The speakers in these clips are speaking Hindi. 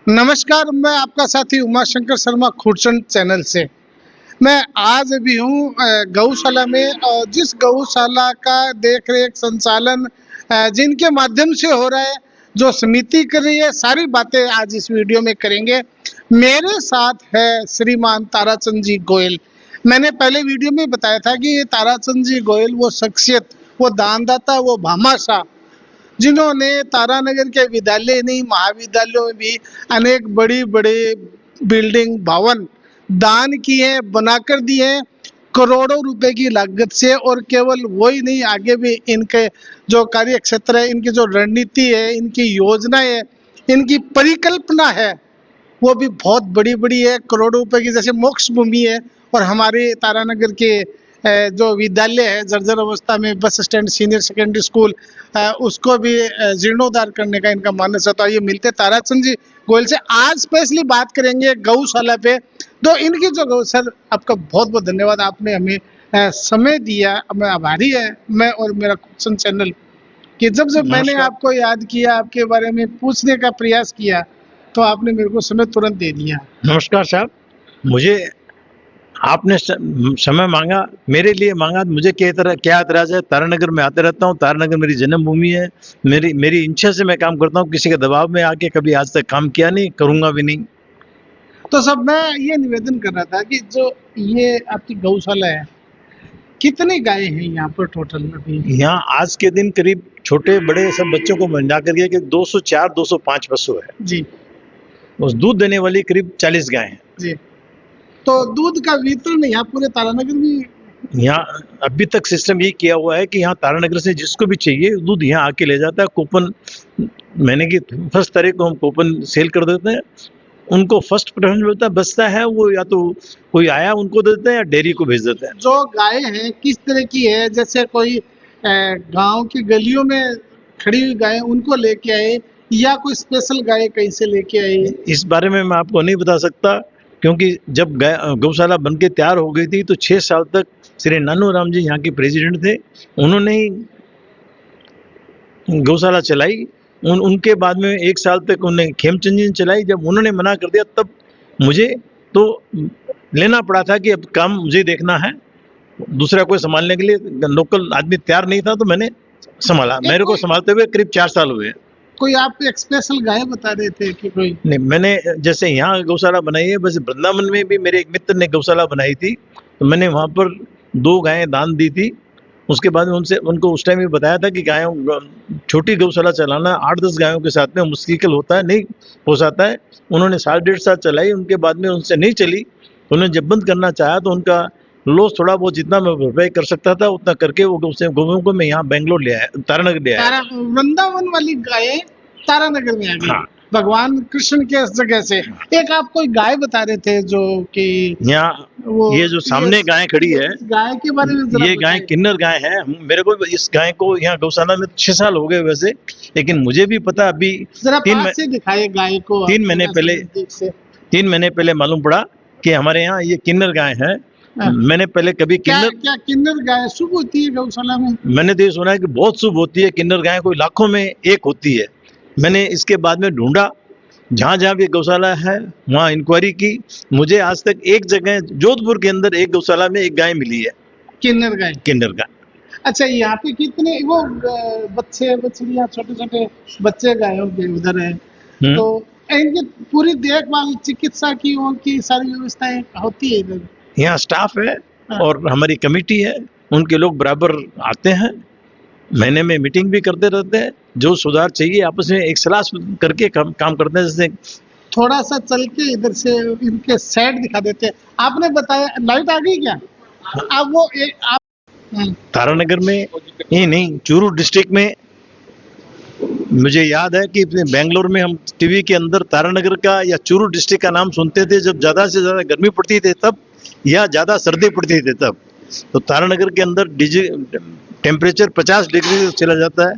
नमस्कार, मैं आपका साथी उमाशंकर शर्मा खुरचंद चैनल से। मैं आज भी हूँ गौशाला में, और जिस गौशाला का देख रेख संचालन जिनके माध्यम से हो रहा है, जो समिति कर रही है, सारी बातें आज इस वीडियो में करेंगे। मेरे साथ है श्रीमान ताराचंद जी गोयल। मैंने पहले वीडियो में बताया था कि ये ताराचंद जी गोयल वो शख्सियत, वो दानदाता, वो भामाशाह, जिन्होंने तारानगर के विद्यालय नहीं महाविद्यालयों में भी अनेक बड़ी बड़ी बिल्डिंग भवन दान किए, बनाकर दिए करोड़ों रुपए की लागत से। और केवल वही नहीं, आगे भी इनके जो कार्य क्षेत्र है, इनकी जो रणनीति है, इनकी योजनाएं है, इनकी परिकल्पना है, वो भी बहुत बड़ी बड़ी है, करोड़ों रुपए की। जैसे मोक्ष भूमि है, और हमारे तारानगर के जो विद्यालय है जर्जर अवस्था में, bus stand, senior secondary school, उसको भी जीर्णोद्धार करने का इनका मानस है। तो ये मिलते ताराचंद जी गोयल से। आज स्पेशली बात करेंगे गौशाला पे। तो इनकी जो गौ सर, आपका बहुत बहुत धन्यवाद, आपने हमें समय दिया। मैं आभारी है, मैं और मेरा क्वेश्चन चैनल, कि जब जब मैंने आपको याद किया, आपके बारे में पूछने का प्रयास किया, तो आपने मेरे को समय तुरंत दे दिया। नमस्कार साहब, मुझे आपने समय मांगा, मेरे लिए मांगा, मुझे क्या एतराज है। तारानगर में आते रहता हूँ, तारानगर मेरी जन्मभूमि है, मेरी इच्छा से मैं काम करता हूँ, किसी के दबाव में आके कभी आज तक काम किया नहीं, करूँगा भी नहीं। तो सब मैं ये निवेदन कर रहा था कि जो ये आपकी गौशाला है, कितनी गाय हैं यहाँ पर टोटल अभी? यहाँ आज के दिन करीब छोटे बड़े सब बच्चों को मिला करके कि 204 205 पशु है जी। उस दूध देने वाली करीब 40 गाय हैं जी। तो दूध का वितरण यहाँ पूरे तारानगर में? यहाँ अभी तक सिस्टम ये किया हुआ है कि यहाँ तारानगर से जिसको भी चाहिए दूध यहाँ आके ले जाता है। कूपन महीने की 1 तारीख को हम कूपन सेल कर देते हैं, उनको फर्स्ट प्रेफरेंस मिलता है। बचता है वो या तो कोई आया उनको देते हैं या डेयरी को भेज देते हैं। जो गाय है किस तरह की है? जैसे कोई गांव की गलियों में खड़ी हुई गाय, उनको लेके आए, या कोई स्पेशल गाय कहीं से लेके आए? इस बारे में मैं आपको नहीं बता सकता, क्योंकि जब गौशाला बन के तैयार हो गई थी तो 6 साल तक श्री नानू राम जी यहाँ के प्रेसिडेंट थे, उन्होंने ही गौशाला चलाई। उनके बाद में 1 साल तक उन्होंने खेमचंद जी चलाई। जब उन्होंने मना कर दिया तब मुझे तो लेना पड़ा था कि अब काम मुझे देखना है, दूसरा कोई संभालने के लिए लोकल आदमी तैयार नहीं था, तो मैंने संभाला। मेरे को संभालते हुए करीब 4 साल हुए। कोई आप एक स्पेशल गाय बता रहे थे कि कोई? नहीं, मैंने जैसे यहाँ गौशाला बनाई है, बस वृंदावन में भी मेरे एक मित्र ने गौशाला बनाई थी, तो मैंने वहाँ पर 2 गायें दान दी थी। उसके बाद में उनको उस टाइम भी बताया था कि गायों छोटी गौशाला चलाना 8-10 गायों के साथ में मुश्किल होता है, नहीं हो सकता है। उन्होंने 1.5 साल चलाई, उनके बाद में उनसे नहीं चली, उन्होंने जब बंद करना चाहा तो उनका लॉस थोड़ा बहुत जितना मैं भरपाई कर सकता था उतना करके वो गौों को मैं यहाँ बेंगलोर ले आया, तारानगर ले आया। वृंदावन वाली गाय तारानगर में आ गई। हाँ। भगवान कृष्ण के जगह से। एक आप कोई गाय बता रहे थे जो कि यहाँ ये जो सामने गाय खड़ी है, गाय के बारे में ये गाय किन्नर गाय है। मेरे को इस गाय को यहाँ गौशाला में 6 साल हो गए वैसे, लेकिन मुझे भी पता अभी 3 महीने पहले मालूम पड़ा कि हमारे यहाँ ये किन्नर गाय है। मैंने पहले कभी क्या किन्नर गाय शुभ होती है गौशाला में? मैंने तो ये सुना है कि बहुत शुभ होती है किन्नर गाय, कोई लाखों में एक होती है। मैंने इसके बाद में ढूंढा, जहाँ जहाँ भी गौशाला है वहाँ इंक्वायरी की, मुझे आज तक एक जगह जोधपुर के अंदर एक गौशाला में एक गाय मिली है, किन्नर गाय। अच्छा, यहाँ पे कितने वो बच्चे बच्चियाँ, छोटे छोटे बच्चे गायों के उधर है, तो इनकी पूरी देखभाल, चिकित्सा की उनकी सारी व्यवस्थाएं होती है इधर? यहाँ स्टाफ है और हमारी कमेटी है, उनके लोग बराबर आते हैं, महीने में मीटिंग भी करते रहते हैं। जो सुधार चाहिए आपस में एक सलाह करके काम करते हैं। जैसे थोड़ा सा चल के इधर से इनके सेट दिखा देते हैं। आपने बताया लाइट आ गई क्या? अब वो आप तारानगर में ही नहीं, चूरू डिस्ट्रिक्ट में मुझे याद है कि बेंगलोर में हम टीवी के अंदर तारानगर का या चूरू डिस्ट्रिक्ट का नाम सुनते थे जब ज्यादा से ज्यादा गर्मी पड़ती थी तब, या ज्यादा सर्दी पड़ती थी तब। तो तारानगर के अंदर टेम्परेचर 50 डिग्री चला जाता है।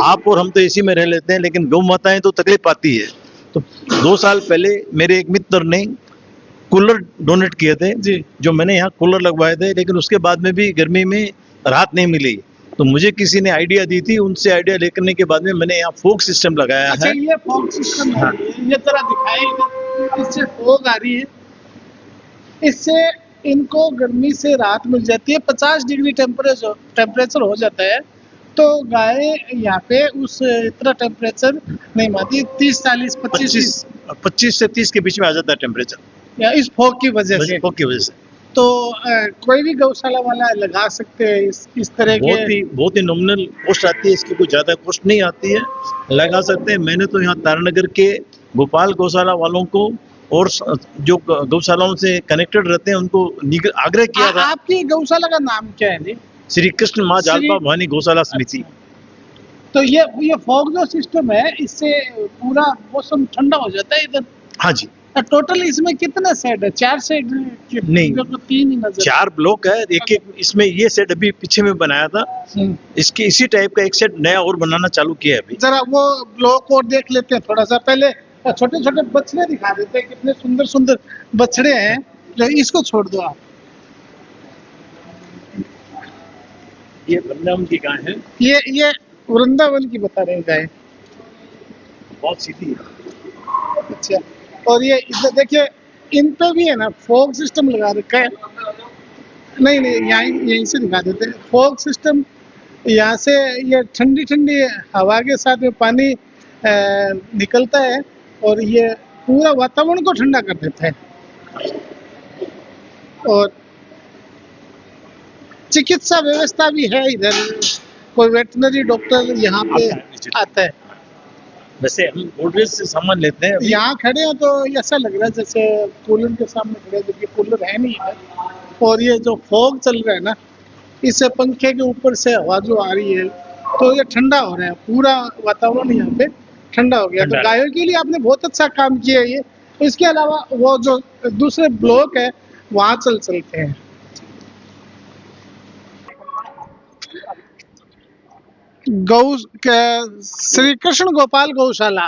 आप और हम तो एसी में रह लेते हैं, लेकिन गौ माताएं तो तकलीफ पाती है। तो 2 साल पहले मेरे एक मित्र ने कूलर डोनेट किए थे जी, जो मैंने यहाँ कूलर लगवाए थे, लेकिन उसके बाद में भी गर्मी में राहत नहीं मिली। तो मुझे किसी ने आइडिया दी थी, उनसे आइडिया लेकर के बाद में मैंने यहाँ फोक सिस्टम लगाया अच्छा, है। ये फॉग सिस्टम है, हाँ। ये जरा दिखाए इधर, इससे फॉग आ रही है, इससे इनको गर्मी से राहत मिल जाती है। 50 डिग्री टेम्परेचर हो जाता है, तो गाय यहाँ पे उस इतना टेम्परेचर नहीं मानती, 30 40 25 25 से 30 के बीच में आ जाता है टेम्परेचर, या इस फॉग की वजह से। फोक की वजह से। तो कोई भी गौशाला वाला लगा सकते हैं इस तरह के। बहुत ही नॉमिनल कॉस्ट आती है, इसकी कोई ज्यादा कॉस्ट नहीं आती है, लगा सकते हैं। मैंने तो यहाँ तारानगर के गोपाल गौशाला वालों को और जो गौशालाओं से कनेक्टेड रहते हैं उनको आग्रह किया था। आपकी गौशाला का नाम क्या है जी? श्री कृष्ण माँ जालपा भवानी गौशाला समिति। तो ये फॉग जो सिस्टम है, इससे पूरा मौसम ठंडा हो जाता है इधर। हाँ जी। टोटल इसमें कितने सेट है? 4 सेट? नहीं, 3 ही नजर। 4 ब्लॉक है। एक इसमें ये सेट अभी पीछे में बनाया था, इसके इसी टाइप का एक सेट नया और बनाना चालू किया है अभी। जरा वो ब्लॉक और देख लेते हैं थोड़ा सा। पहले छोटे छोटे बछड़े दिखा देते हैं, कितने सुंदर सुंदर बछड़े हैं। इसको छोड़ दो आप। ये वृंदावन की गाय है, ये वृंदावन की बता रहे हैं गाय, बहुत सीधी है। अच्छा। और ये इधर देखिए, इन पे भी है ना फॉग सिस्टम लगा रखा है। नहीं यहीं से दिखा देते हैं फॉग सिस्टम। यहाँ से ये ठंडी ठंडी हवा के साथ में पानी निकलता है और ये पूरा वातावरण को ठंडा कर देता है। और चिकित्सा व्यवस्था भी है इधर, कोई वेटनरी डॉक्टर यहाँ पे आता है। वैसे हम गोदरेज से सामान लेते हैं। यहाँ खड़े हैं तो ऐसा लग रहा है जैसे कूलर के सामने खड़े हैं, जबकि कूलर है नहीं है। और ये जो फॉग चल रहा है ना, इससे पंखे के ऊपर से हवा जो आ रही है, तो ये ठंडा हो रहा है, पूरा वातावरण यहाँ पे ठंडा हो गया। तो गायों के लिए आपने बहुत अच्छा काम किया है ये। इसके अलावा वो जो दूसरे ब्लॉक है वहाँ चलते हैं। श्री कृष्ण गोपाल गौशाला,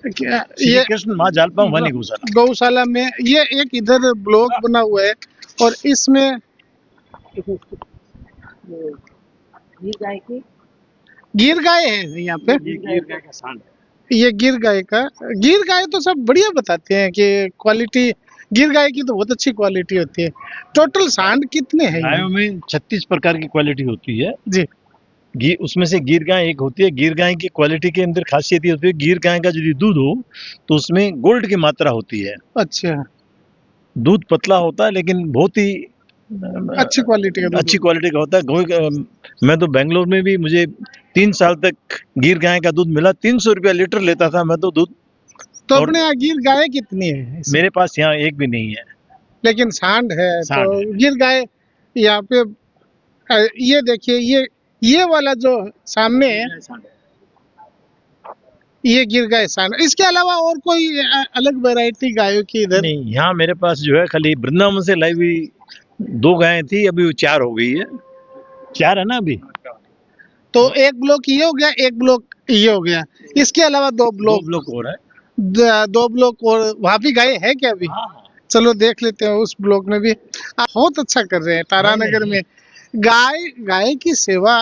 ये कृष्ण माँ जालपा भवानी गौशाला में ये एक इधर ब्लॉक बना हुआ है और इसमें गिर गाय है यहाँ पे। गिर गाय का सांड, ये गिर गाय तो सब बढ़िया बताते हैं कि क्वालिटी गिर गाय की तो बहुत अच्छी क्वालिटी होती है। टोटल सांड कितने हैं? गायों में 36 प्रकार की क्वालिटी होती है जी। उसमें से गिर गाय एक होती है। गिर गाय की क्वालिटी के अंदर खासियत ये होती है, गिर गाय का यदि दूध हो तो उसमें गोल्ड की मात्रा होती है। अच्छा। दूध पतला होता है लेकिन बहुत ही अच्छी क्वालिटी का होता है। मैं तो बेंगलोर में भी, मुझे 3 साल तक गिर गाय का दूध मिला। 300 रुपया लीटर लेता था मैं तो दूध। तो अपने यहाँ गिर गाय कितनी है? मेरे पास यहाँ एक भी नहीं है, लेकिन सांड है। तो गिर गाय यहाँ पे ये देखिए, ये वाला जो सामने है ये गिर गाय सांड। इसके अलावा और कोई अलग वैरायटी गायों की इधर नहीं? यहाँ मेरे पास जो है खाली वृंदावन से लाई हुई 2 गायें थी, अभी वो 4 हो गई है। 4 है ना अभी। तो एक ब्लॉक ये हो गया, एक ब्लॉक ये हो गया। इसके अलावा 2 ब्लॉक हो रहा है। 2 ब्लॉक और वहाँ भी गाय है क्या अभी? चलो देख लेते हैं उस ब्लॉक में भी। आप बहुत अच्छा कर रहे हैं तारानगर में। गाय की सेवा,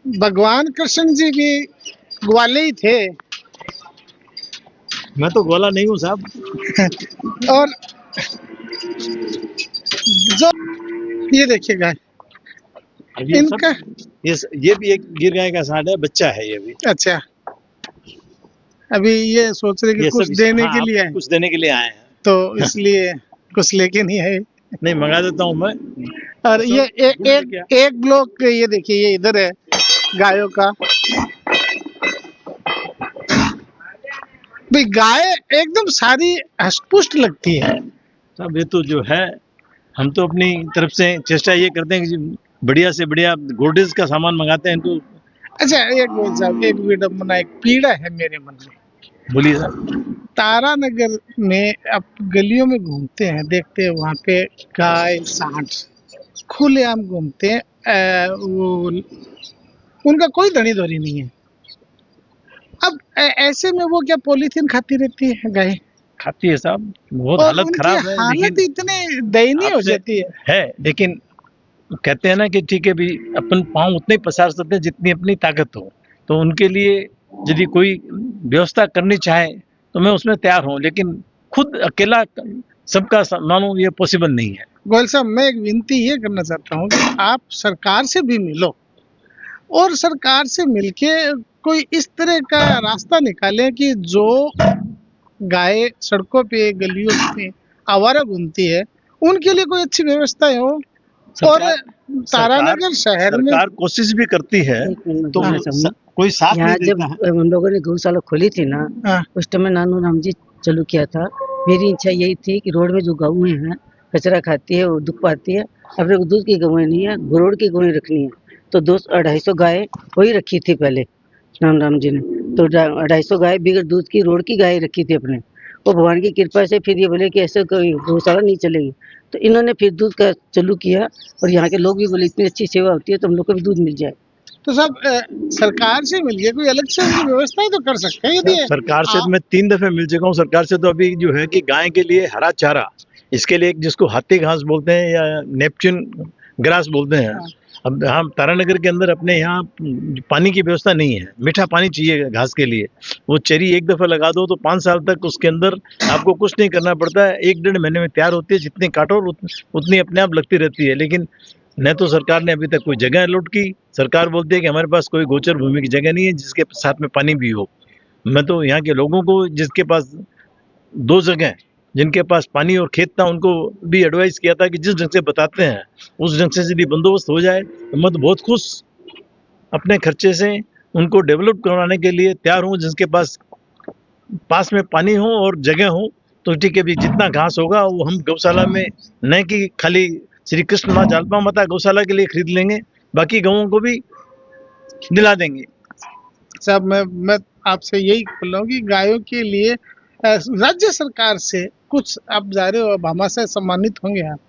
भगवान कृष्ण जी भी ग्वाले ही थे। मैं तो ग्वाला नहीं हूँ साहब। और जो ये देखिए गाय, इनका ये भी एक गिर गाय का सांड है, बच्चा है ये भी। अच्छा, अभी ये सोच रहे कि कुछ देने के लिए आए, कुछ देने के लिए आए हैं, तो इसलिए कुछ लेके नहीं आए। नहीं, मंगा देता हूँ मैं। और ये एक ब्लॉक ये देखिए, ये इधर है गायों का। भाई गाय एकदम सारी हष्टपुष्ट लगती है। अब ये तो जो है, हम तो अपनी तरफ से चेष्टा ये करते हैं कि बढ़िया से बढ़िया गोदरेज का सामान मंगाते हैं। तो अच्छा, एक विडम्बना, एक पीड़ा है मेरे मन में। बोलिए सर। तारानगर में आप गलियों में घूमते हैं, देखते हैं वहाँ पे गाय सांड खुलेआम घूमते हैं। उनका कोई धनी धोरी नहीं है। अब ऐसे में वो क्या पॉलीथीन खाती रहती है गाय? खाती है साहब, बहुत हालत खराब है। हालत इतने दयनीय हो जाती है। लेकिन कहते हैं ना कि ठीक है भी अपन पाँव उतने ही पसार सकते हैं जितनी अपनी ताकत हो, तो उनके लिए यदि कोई व्यवस्था करनी चाहे तो मैं उसमें तैयार हूँ, लेकिन खुद अकेला सबका मानो ये पॉसिबल नहीं है। गोयल साहब, मैं एक विनती ये करना चाहता हूँ कि आप सरकार से भी मिलो और सरकार से मिलके कोई इस तरह का रास्ता निकालें कि जो गाय सड़कों पे गलियों में आवारा घूमती है उनके लिए कोई अच्छी व्यवस्था हो। और तारानगर शहर में सरकार कोशिश भी करती है, तो हाँ, कोई साथ यहाँ नहीं जब देता है। हम लोगों ने गौशाला खोली थी ना, हाँ, उस टाइम में नानू राम जी चालू किया था। मेरी इच्छा यही थी कि रोड में जो गौएं हैं कचरा खाती है, वो दुख पाती है, अपने को दूध की गौएं नहीं है, घरोड़ की गौएं रखनी है। तो 200-250 गाय वही रखी थी पहले नानू राम जी ने। तो 250 गाय बिगर दूध की रोड की गाय रखी थी अपने। वो भगवान की कृपा से फिर ये बोले कि ऐसे कोई गौशाला नहीं चलेगी, तो इन्होंने फिर दूध का चालू किया। और यहाँ के लोग भी बोले इतनी अच्छी सेवा होती है तो हम लोग को भी दूध मिल जाए। तो सब सरकार से मिलिए, कोई अलग से उनकी व्यवस्था तो कर सकते हैं यदि सरकार से तो मैं 3 दफे मिल चुका हूँ। सरकार से तो अभी जो है कि गाय के लिए हरा चारा, इसके लिए जिसको हाथी घास बोलते हैं या नेपच्यून ग्रास बोलते हैं। अब हम तारानगर के अंदर अपने यहाँ पानी की व्यवस्था नहीं है, मीठा पानी चाहिए घास के लिए। वो चरी एक दफा लगा दो तो 5 साल तक उसके अंदर आपको कुछ नहीं करना पड़ता है, 1-1.5 महीने में तैयार होती है। जितनी काटो उतनी अपने आप लगती रहती है। लेकिन न तो सरकार ने अभी तक कोई जगह अलॉट की। सरकार बोलती है कि हमारे पास कोई गोचर भूमि की जगह नहीं है जिसके साथ में पानी भी हो। मैं तो यहाँ के लोगों को जिसके पास 2 जगह, जिनके पास पानी और खेत था, उनको भी एडवाइस किया था कि जिस ढंग से बताते हैं उस ढंग से यदि बंदोबस्त हो जाए तो मैं तो बहुत खुश अपने खर्चे से उनको डेवलप करवाने के लिए तैयार हूँ। जिसके पास में पानी हो और जगह हो तो ठीक है भी, जितना घास होगा वो हम गौशाला में न कि खाली श्री कृष्ण माँ जालपा माता गौशाला के लिए खरीद लेंगे, बाकी गौओं को भी दिला देंगे। साहब, मैं आपसे यही बोल रहा हूँ कि गायों के लिए राज्य सरकार से कुछ आप जा रहे हो, अब हमारे सम्मानित होंगे आप,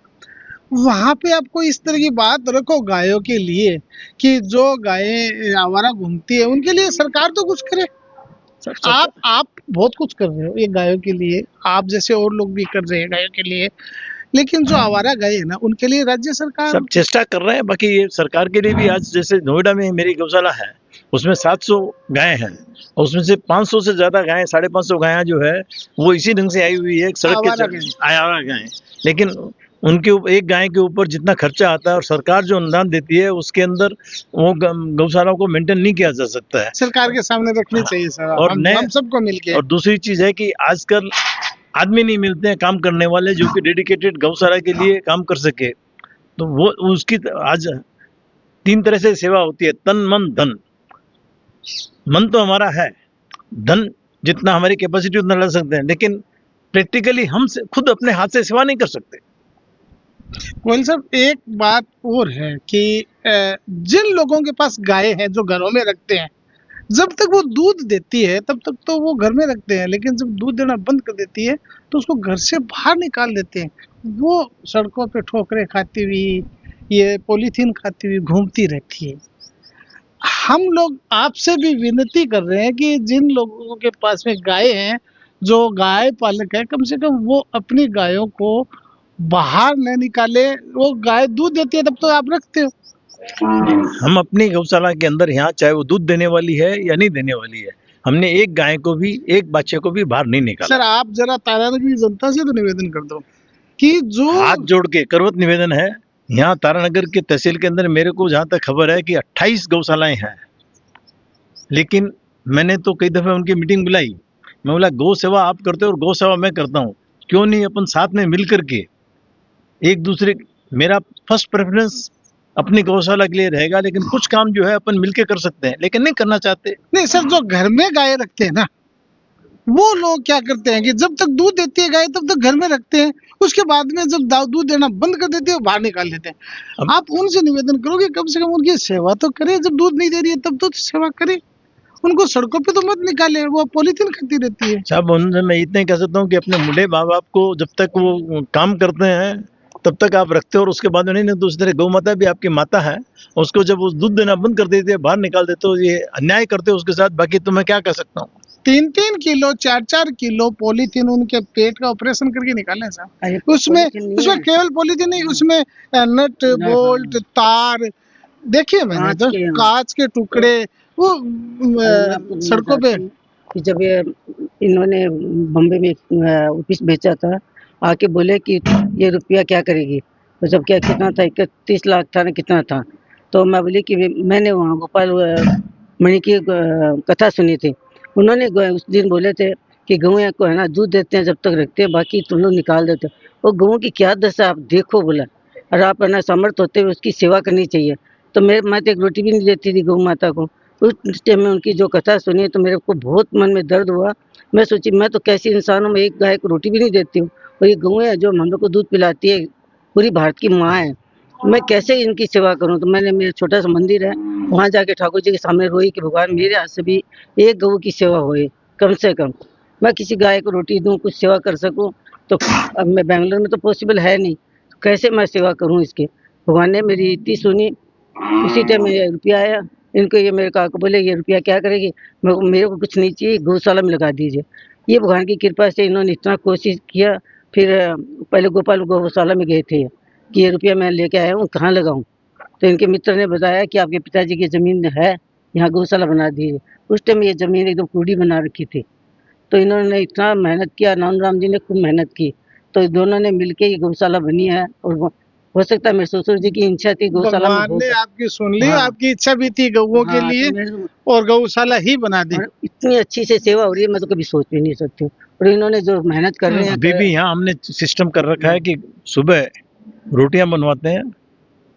वहां पे आपको इस तरह की बात रखो गायों के लिए कि जो गायें आवारा घूमती है उनके लिए सरकार तो कुछ करे। आप बहुत कुछ कर रहे हो ये गायों के लिए, आप जैसे और लोग भी कर रहे हैं गायों के लिए, लेकिन जो आवारा गाय है ना उनके लिए राज्य सरकार सब चेष्टा कर रहे हैं। बाकी ये सरकार के लिए भी, आज जैसे नोएडा में मेरी गौशाला है उसमें 700 गायें हैं और उसमें से 500 से ज्यादा गायें, 550 गायें जो है वो इसी ढंग से आई हुई है सड़क के आवारा गायें। लेकिन उनके एक गाय के ऊपर जितना खर्चा आता है और सरकार जो अनुदान देती है उसके अंदर वो गौशालाओं को मेंटेन नहीं किया जा सकता है। सरकार के सामने रखनी चाहिए सर, और हम सबको मिलके। और दूसरी चीज है कि आजकल आदमी नहीं मिलते हैं काम करने वाले जो कि डेडिकेटेड गौशाला के लिए काम कर सके, तो वो उसकी आज 3 तरह से सेवा होती है, तन मन धन। मन तो हमारा है, धन जितना हमारी कैपेसिटी उतना लगा सकते हैं, लेकिन प्रैक्टिकली हम खुद अपने हाथ से सेवा नहीं कर सकते। गोयल साहब, एक बात और है कि जिन लोगों के पास गाय है जो घरों में रखते हैं, जब तक वो दूध देती है तब तक तो वो घर में रखते हैं, लेकिन जब दूध देना बंद कर देती है तो उसको घर से बाहर निकाल देते हैं। वो सड़कों पे ठोकरें खाती हुई, ये पॉलीथीन खाती हुई घूमती रहती है। हम लोग आपसे भी विनती कर रहे हैं कि जिन लोगों के पास में गाय हैं, जो गाय पालक है, कम से कम वो अपनी गायों को बाहर न निकाले। वो गाय दूध देती है तब तो आप रखते हो। हम अपनी गौशाला के अंदर यहाँ चाहे वो दूध देने वाली है या नहीं देने वाली है, हमने एक गाय को भी, एक बच्चे को भी बाहर नहीं निकाला। सर, आप जरा तारानगर की जनता से तो निवेदन कर दो कि जो हाथ जोड़ के करवत निवेदन है, यहाँ तारानगर के तहसील के अंदर मेरे को जहाँ तक खबर है कि 28 गौशालाएं हैं, लेकिन मैंने तो कई दफे उनकी मीटिंग बुलाई। मैं बोला गौ सेवा आप करते हो और गौ सेवा मैं करता हूँ, क्यों नहीं अपन साथ में मिल करके एक दूसरे, मेरा फर्स्ट प्रेफरेंस अपनी गौशाला के लिए रहेगा, लेकिन कुछ काम जो है अपन मिलके कर सकते हैं, लेकिन नहीं करना चाहते। नहीं सर, जो घर में गाय रखते हैं ना, वो लोग क्या करते हैं कि जब तक दूध देती है गाय तब तक घर में रखते हैं, उसके बाद में जब दूध देना बंद कर देते हैं बाहर निकाल देते हैं। आप उनसे निवेदन करो कि कम से कम उनकी सेवा तो करें, जब दूध नहीं दे रही है तब तो सेवा करें, उनको सड़कों पे तो मत निकाले, वो पॉलीथीन खाती रहती है। साहब, उनसे मैं इतने कह सकता हूँ कि अपने बूढ़े माँ बाप को जब तक वो काम करते हैं तब तक आप रखते हो, और उसके बाद नहीं तो उस तरह गौ माता भी आपकी माता है, उसको जब वो दूध देना बंद कर देते हैं, बाहर निकाल देते हो, ये अन्याय करते हो उसके साथ। बाकी तो मैं क्या कह सकता हूँ। 3-3 किलो 4-4 किलो पॉलीथीन उनके पेट का ऑपरेशन करके निकाले साहब। अरे उसमें पॉलीथीन नहीं उसमें है, केवल पॉलीथीन नहीं, उसमें नट बोल्ट तार देखिए मैंने कांच तो के हैं। कांच के टुकड़े वो अरे मैं आपको बोलना सड़कों पे। चाहता हूँ कि जब ये इन्होंने बॉम्बे में ऑफिस बेचा था, आके बोले कि ये रुपया क्या करेगी, तो जब क्या कितना था 31 लाख था ना कितना था, तो मैं बोली कि मैंने वहाँ गोपाल मणि की कथा सुनी थी। उन्होंने उस दिन बोले थे कि गौएं को है ना दूध देते हैं जब तक रखते हैं, बाकी तुम लोग निकाल देते हो। वो गौओं की क्या दशा आप देखो बोला, और आप है ना समर्थ होते हुए उसकी सेवा करनी चाहिए। तो मैं तो एक रोटी भी नहीं देती थी गौ माता को। उस टाइम में उनकी जो कथा सुनी तो मेरे को बहुत मन में दर्द हुआ। मैं सोची मैं तो कैसी इंसान हूँ, मैं एक गाय को रोटी भी नहीं देती हूँ, और ये गौएं हैं जो हम लोग को दूध पिलाती है, पूरी भारत की माँ है, मैं कैसे इनकी सेवा करूँ। तो मैंने मेरा छोटा सा मंदिर है, वहाँ जाके ठाकुर जी के सामने रोई कि भगवान मेरे हाथ से भी एक गऊ की सेवा होए, कम से कम मैं किसी गाय को रोटी दूँ, कुछ सेवा कर सकूँ। तो अब मैं बेंगलोर में तो पॉसिबल है नहीं, कैसे मैं सेवा करूँ इसके। भगवान ने मेरी इतनी सुनी, उसी टाइम में ये रुपया आया। इनको ये मेरे काका बोले ये रुपया क्या करेगी, मेरे को कुछ नहीं चाहिए, गौशाला में लगा दीजिए। ये भगवान की कृपा से इन्होंने इतना कोशिश किया। फिर पहले गोपाल गौशाला में गए थे कि ये रुपया मैं लेके आया हूँ, कहाँ लगाऊं। तो इनके मित्र ने बताया कि आपके पिताजी की ज़मीन है, यहाँ गौशाला बना दीजिए। उस टाइम ये ज़मीन एकदम कूड़ी बना रखी थी। तो इन्होंने इतना मेहनत किया, नंदराम जी ने खूब मेहनत की, तो दोनों ने मिलके ये गौशाला बनी है। और हो सकता है मेरे ससुर जी की इच्छा थी गौशाला में भगवान हो। ने आपकी सुन ली, हाँ। आपकी इच्छा भी थी गौओं के हाँ, लिए तो मेरे और गौशाला ही बना दी। और इतनी अच्छी से सेवा हो रही है, मैं तो कभी सोच भी नहीं सकती हूँ। और इन्होंने जो मेहनत कर रहे हैं अभी भी यहाँ हमने सिस्टम कर रखा है कि सुबह रोटियां बनवाते हैं,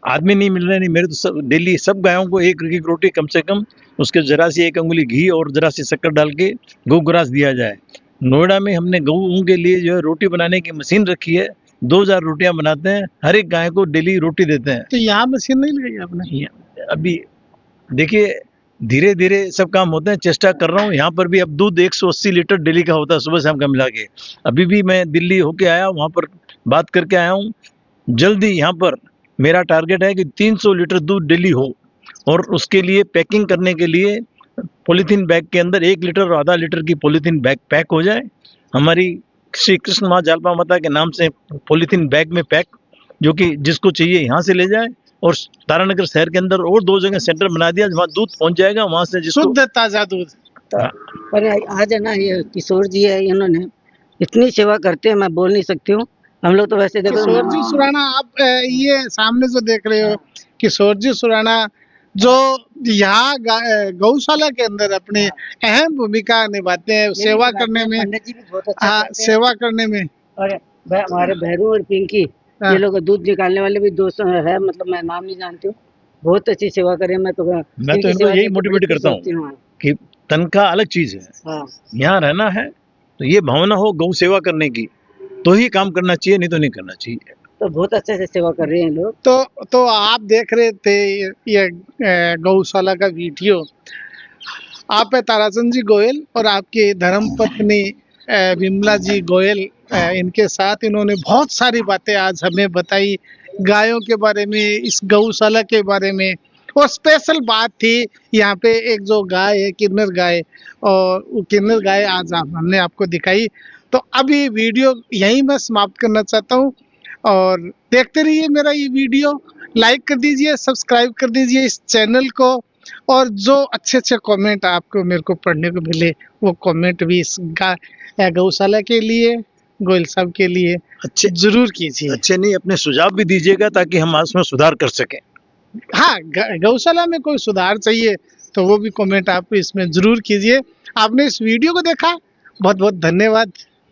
आदमी नहीं मिल रहे, नहीं मेरे तो सब डेली सब गायों को एक एक रोटी कम से कम, उसके जरा सी एक अंगुली घी और जरा सी शक्कर डाल के गौ ग्रास दिया जाए। नोएडा में हमने गऊ के लिए जो है रोटी बनाने की मशीन रखी है, 2000 रोटियां बनाते हैं, हर एक गाय को डेली रोटी देते हैं। तो यहाँ मशीन नहीं लगाई आपने? अभी देखिए धीरे धीरे सब काम होते हैं, चेष्टा कर रहा हूँ। यहाँ पर भी अब दूध 180 लीटर डेली का होता है, सुबह शाम का मिला के। अभी भी मैं दिल्ली होके आया, वहाँ पर बात करके आया हूँ। जल्दी यहाँ पर मेरा टारगेट है कि 300 लीटर दूध डेली हो, और उसके लिए पैकिंग करने के लिए पॉलीथीन बैग के अंदर 1 लीटर और आधा लीटर की पॉलीथीन बैग पैक हो जाए। हमारी श्री कृष्ण माँ जालपा माता के नाम से पॉलीथीन बैग में पैक, जो कि जिसको चाहिए यहाँ से ले जाए। और तारानगर शहर के अंदर और 2 जगह सेंटर बना दिया, वहाँ दूध पहुँच जाएगा, वहाँ से जिसको शुद्ध ताजा दूध। पर आज है ना ये किशोर जी है, इन्होंने इतनी सेवा करते हैं मैं बोल नहीं सकती हूँ। हम लोग तो वैसे देखो किशोर जी सुराना, आप ये सामने जो देख रहे हो किशोर जी सुराना, जो यहाँ गौशाला के अंदर अपनी अहम भूमिका निभाते हैं सेवा करने में। पंडित जी भी बहुत अच्छा हाँ, करते हैं। सेवा करने में। और हमारे भैरू और पिंकी, हाँ। ये लोग दूध निकालने वाले भी दोस्त है, मतलब मैं नाम नहीं जानती हूँ, बहुत अच्छी सेवा करें। मैं तो इनकी इनको सेवा यही देख के मोटिवेट बड़ी करता खुश होती हूँ हूँ। कि तनख्वाह अलग चीज है, हाँ, यहाँ रहना है तो ये भावना हो गौ सेवा करने की, तो ही काम करना चाहिए, नहीं तो नहीं करना चाहिए। तो बहुत अच्छे से सेवा कर रहे हैं लोग। तो आप देख रहे थे ये गौशाला का वीडियो। आप है ताराचंद जी गोयल और आपकी धर्मपत्नी विमला जी गोयल, इनके साथ इन्होंने बहुत सारी बातें आज हमें बताई, गायों के बारे में, इस गौशाला के बारे में। और स्पेशल बात थी यहाँ पे एक जो गाय है किन्नर गाय, और वो किन्नर गाय आज हमने आपको दिखाई। तो अभी वीडियो यहीं मैं समाप्त करना चाहता हूँ, और देखते रहिए मेरा ये वीडियो, लाइक कर दीजिए, सब्सक्राइब कर दीजिए इस चैनल को, और जो अच्छे अच्छे कमेंट आपको मेरे को पढ़ने को मिले वो कमेंट भी इस गौशाला के लिए, गोयल साहब के लिए अच्छे जरूर कीजिए। अच्छे नहीं, अपने सुझाव भी दीजिएगा ताकि हम उसमें सुधार कर सकें। हाँ, गौशाला में कोई सुधार चाहिए तो वो भी कमेंट आप इसमें जरूर कीजिए। आपने इस वीडियो को देखा, बहुत बहुत धन्यवाद।